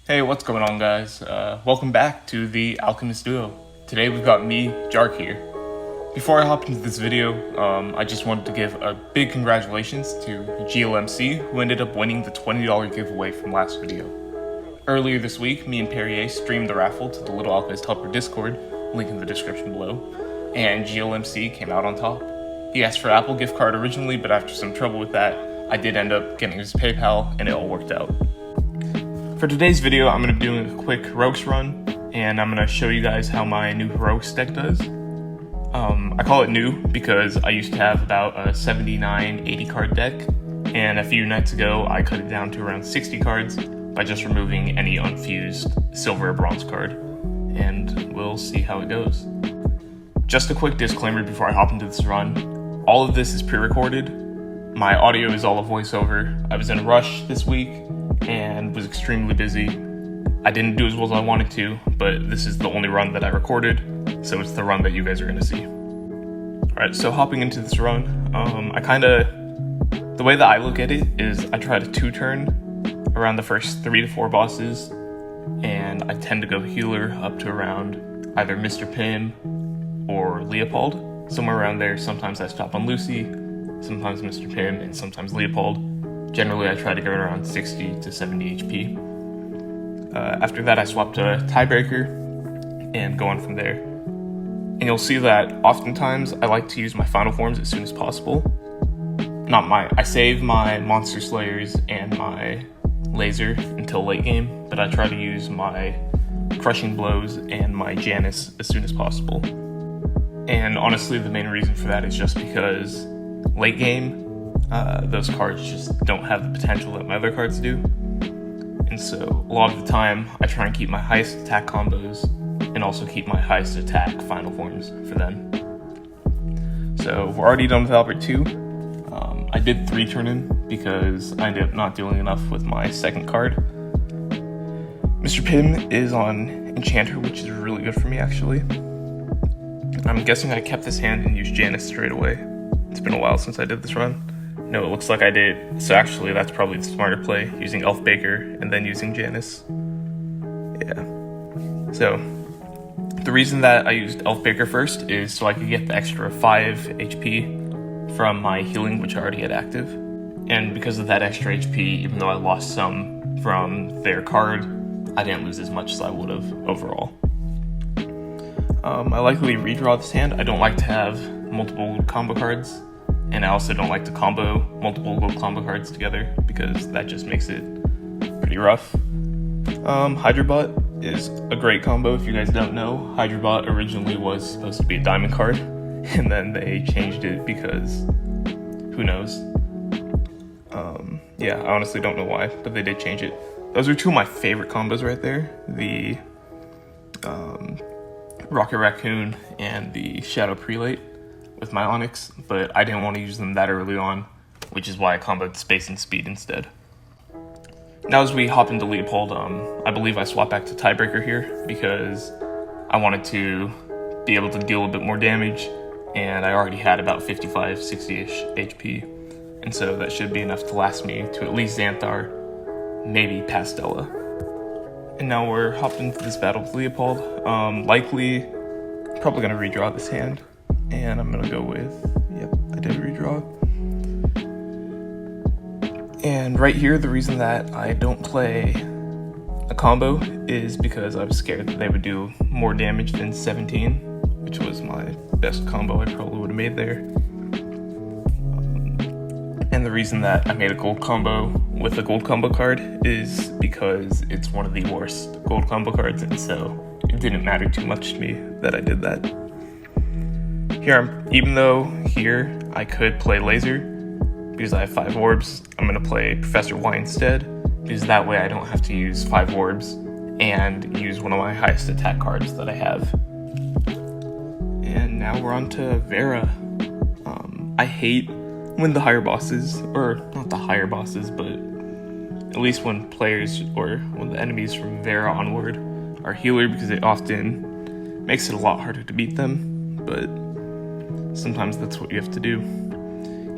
Hey, what's going on, guys? Welcome back to the Alchemist Duo. Today we've got me, Jark, here. Before I hop into this video, I just wanted to give a big congratulations to GLMC, who ended up winning the $20 giveaway from last video. Earlier this week, me and Perrier streamed the raffle to the Little Alchemist Helper Discord, link in the description below, and GLMC came out on top. He asked for an Apple gift card originally, but after some trouble with that, I did end up getting his PayPal, and it all worked out. For today's video, I'm going to be doing a quick Heroics run, and I'm going to show you guys how my new Heroics deck does. I call it new because I used to have about a 79, 80 card deck, and a few nights ago I cut it down to around 60 cards by just removing any unfused silver or bronze card, and we'll see how it goes. Just a quick disclaimer before I hop into this run, all of this is pre-recorded. My audio is all a voiceover. I was in a rush this week and was extremely busy. I didn't do as well as I wanted to, but this is the only run that I recorded, so it's the run that you guys are gonna see. Alright, so hopping into this run, the way that I look at it is I try to two-turn around the first 3 to 4 bosses, and I tend to go healer up to around either Mr. Pym or Leopold, somewhere around there. Sometimes I stop on Lucy, sometimes Mr. Pym, and sometimes Leopold. Generally, I try to go around 60 to 70 HP. After that, I swap to Tiebreaker and go on from there. And you'll see that oftentimes I like to use my final forms as soon as possible. I save my Monster Slayers and my Laser until late game, but I try to use my Crushing Blows and my Janus as soon as possible. And honestly, the main reason for that is just because late game, those cards just don't have the potential that my other cards do. And so a lot of the time I try and keep my highest attack combos and also keep my highest attack final forms for them. So we're already done with Albert 2. I did 3 turn in because I ended up not doing enough with my second card. Mr. Pym is on Enchanter, which is really good for me actually. I'm guessing I kept this hand and used Janus straight away. It's been a while since I did this run. No, it looks like I did. So actually, that's probably the smarter play, using Elf Baker and then using Janus. Yeah. So, the reason that I used Elf Baker first is so I could get the extra 5 HP from my healing, which I already had active. And because of that extra HP, even though I lost some from their card, I didn't lose as much as I would have overall. I likely redraw this hand. I don't like to have multiple combo cards. And I also don't like to combo multiple gold combo cards together because that just makes it pretty rough. Hydrabot is a great combo. If you guys don't know, Hydrabot originally was supposed to be a diamond card, and then they changed it because who knows? Yeah, I honestly don't know why, but they did change it. Those are 2 of my favorite combos right there. The Rocket Raccoon and the Shadow Prelate with my Onyx, but I didn't want to use them that early on, which is why I comboed Space and Speed instead. Now as we hop into Leopold, I believe I swap back to Tiebreaker here because I wanted to be able to deal a bit more damage, and I already had about 55, 60-ish HP, and so that should be enough to last me to at least Xanthar, maybe Pastella. And now we're hopping into this battle with Leopold. Likely, probably going to redraw this hand. And I'm gonna go with, yep, I did redraw. And right here, the reason that I don't play a combo is because I was scared that they would do more damage than 17, which was my best combo I probably would have made there. And the reason that I made a gold combo with a gold combo card is because it's one of the worst gold combo cards, and so it didn't matter too much to me that I did that. Here, even though here I could play Laser, because I have 5 orbs, I'm going to play Professor Y instead, because that way I don't have to use 5 orbs and use one of my highest attack cards that I have. And now we're on to Vera. I hate when the higher bosses, or not the higher bosses, but at least when players or when the enemies from Vera onward are healer, because it often makes it a lot harder to beat them, but sometimes that's what you have to do.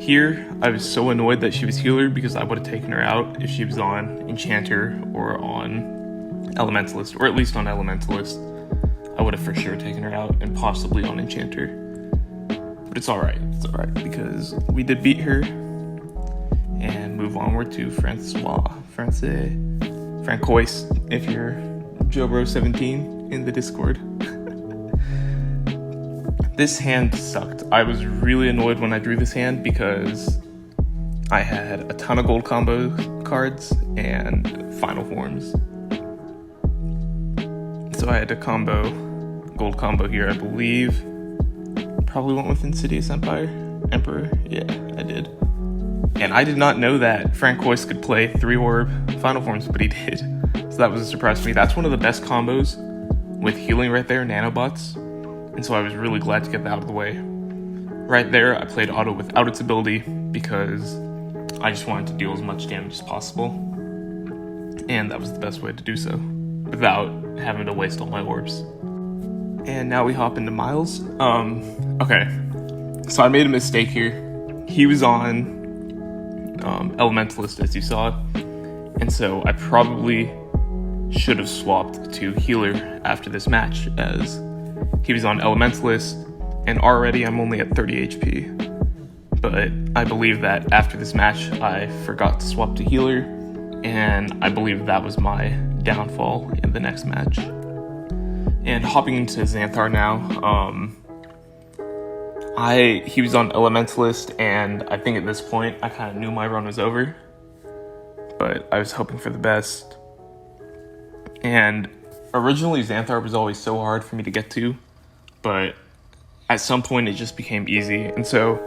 Here, I was so annoyed that she was healer because I would have taken her out if she was on Enchanter or on Elementalist, or at least on Elementalist, I would have for sure taken her out, and possibly on Enchanter. But it's alright, because we did beat her, and move onward to Francois, if you're JoBro17 in the Discord. This hand sucked. I was really annoyed when I drew this hand because I had a ton of gold combo cards and final forms. So I had to gold combo here, I believe. Probably went with Insidious Emperor. Yeah, I did. And I did not know that Francois could play 3-orb final forms, but he did. So that was a surprise to me. That's one of the best combos with healing right there, nanobots. And so I was really glad to get that out of the way. Right there, I played auto without its ability because I just wanted to deal as much damage as possible. And that was the best way to do so, without having to waste all my orbs. And now we hop into Miles. Okay, so I made a mistake here. He was on Elementalist, as you saw, and so I probably should have swapped to Healer after this match, as he was on Elementalist, and already I'm only at 30 HP. But I believe that after this match, I forgot to swap to Healer, and I believe that was my downfall in the next match. And hopping into Xanthar now, he was on Elementalist, and I think at this point, I kind of knew my run was over, but I was hoping for the best. And originally, Xanthar was always so hard for me to get to, but at some point, it just became easy. And so,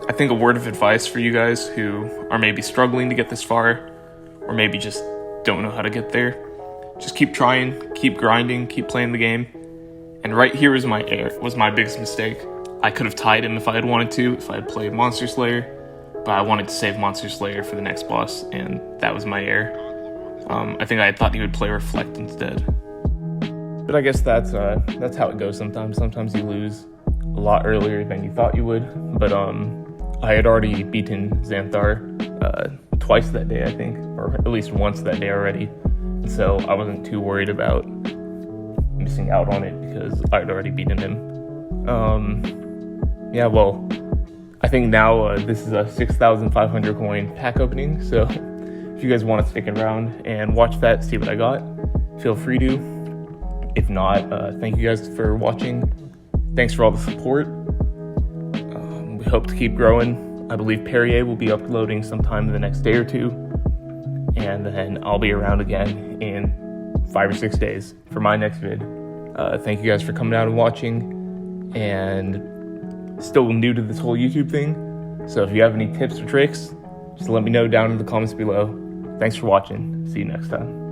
I think a word of advice for you guys who are maybe struggling to get this far, or maybe just don't know how to get there, just keep trying, keep grinding, keep playing the game. And right here was my biggest mistake. I could have tied him if I had wanted to, if I had played Monster Slayer, but I wanted to save Monster Slayer for the next boss, and that was my error. I think I had thought he would play Reflect instead. But I guess that's how it goes sometimes. Sometimes you lose a lot earlier than you thought you would, but I had already beaten Xanthar twice that day, I think, or at least once that day already. And so I wasn't too worried about missing out on it because I'd already beaten him. Yeah, well, I think now this is a 6,500 coin pack opening, so if you guys want to stick around and watch that, see what I got, feel free to. If not, thank you guys for watching. Thanks for all the support. We hope to keep growing. I believe Perrier will be uploading sometime in the next day or two, and then I'll be around again in 5 or 6 days for my next vid. Thank you guys for coming out and watching, and still new to this whole YouTube thing, so if you have any tips or tricks, just let me know down in the comments below. Thanks for watching. See you next time.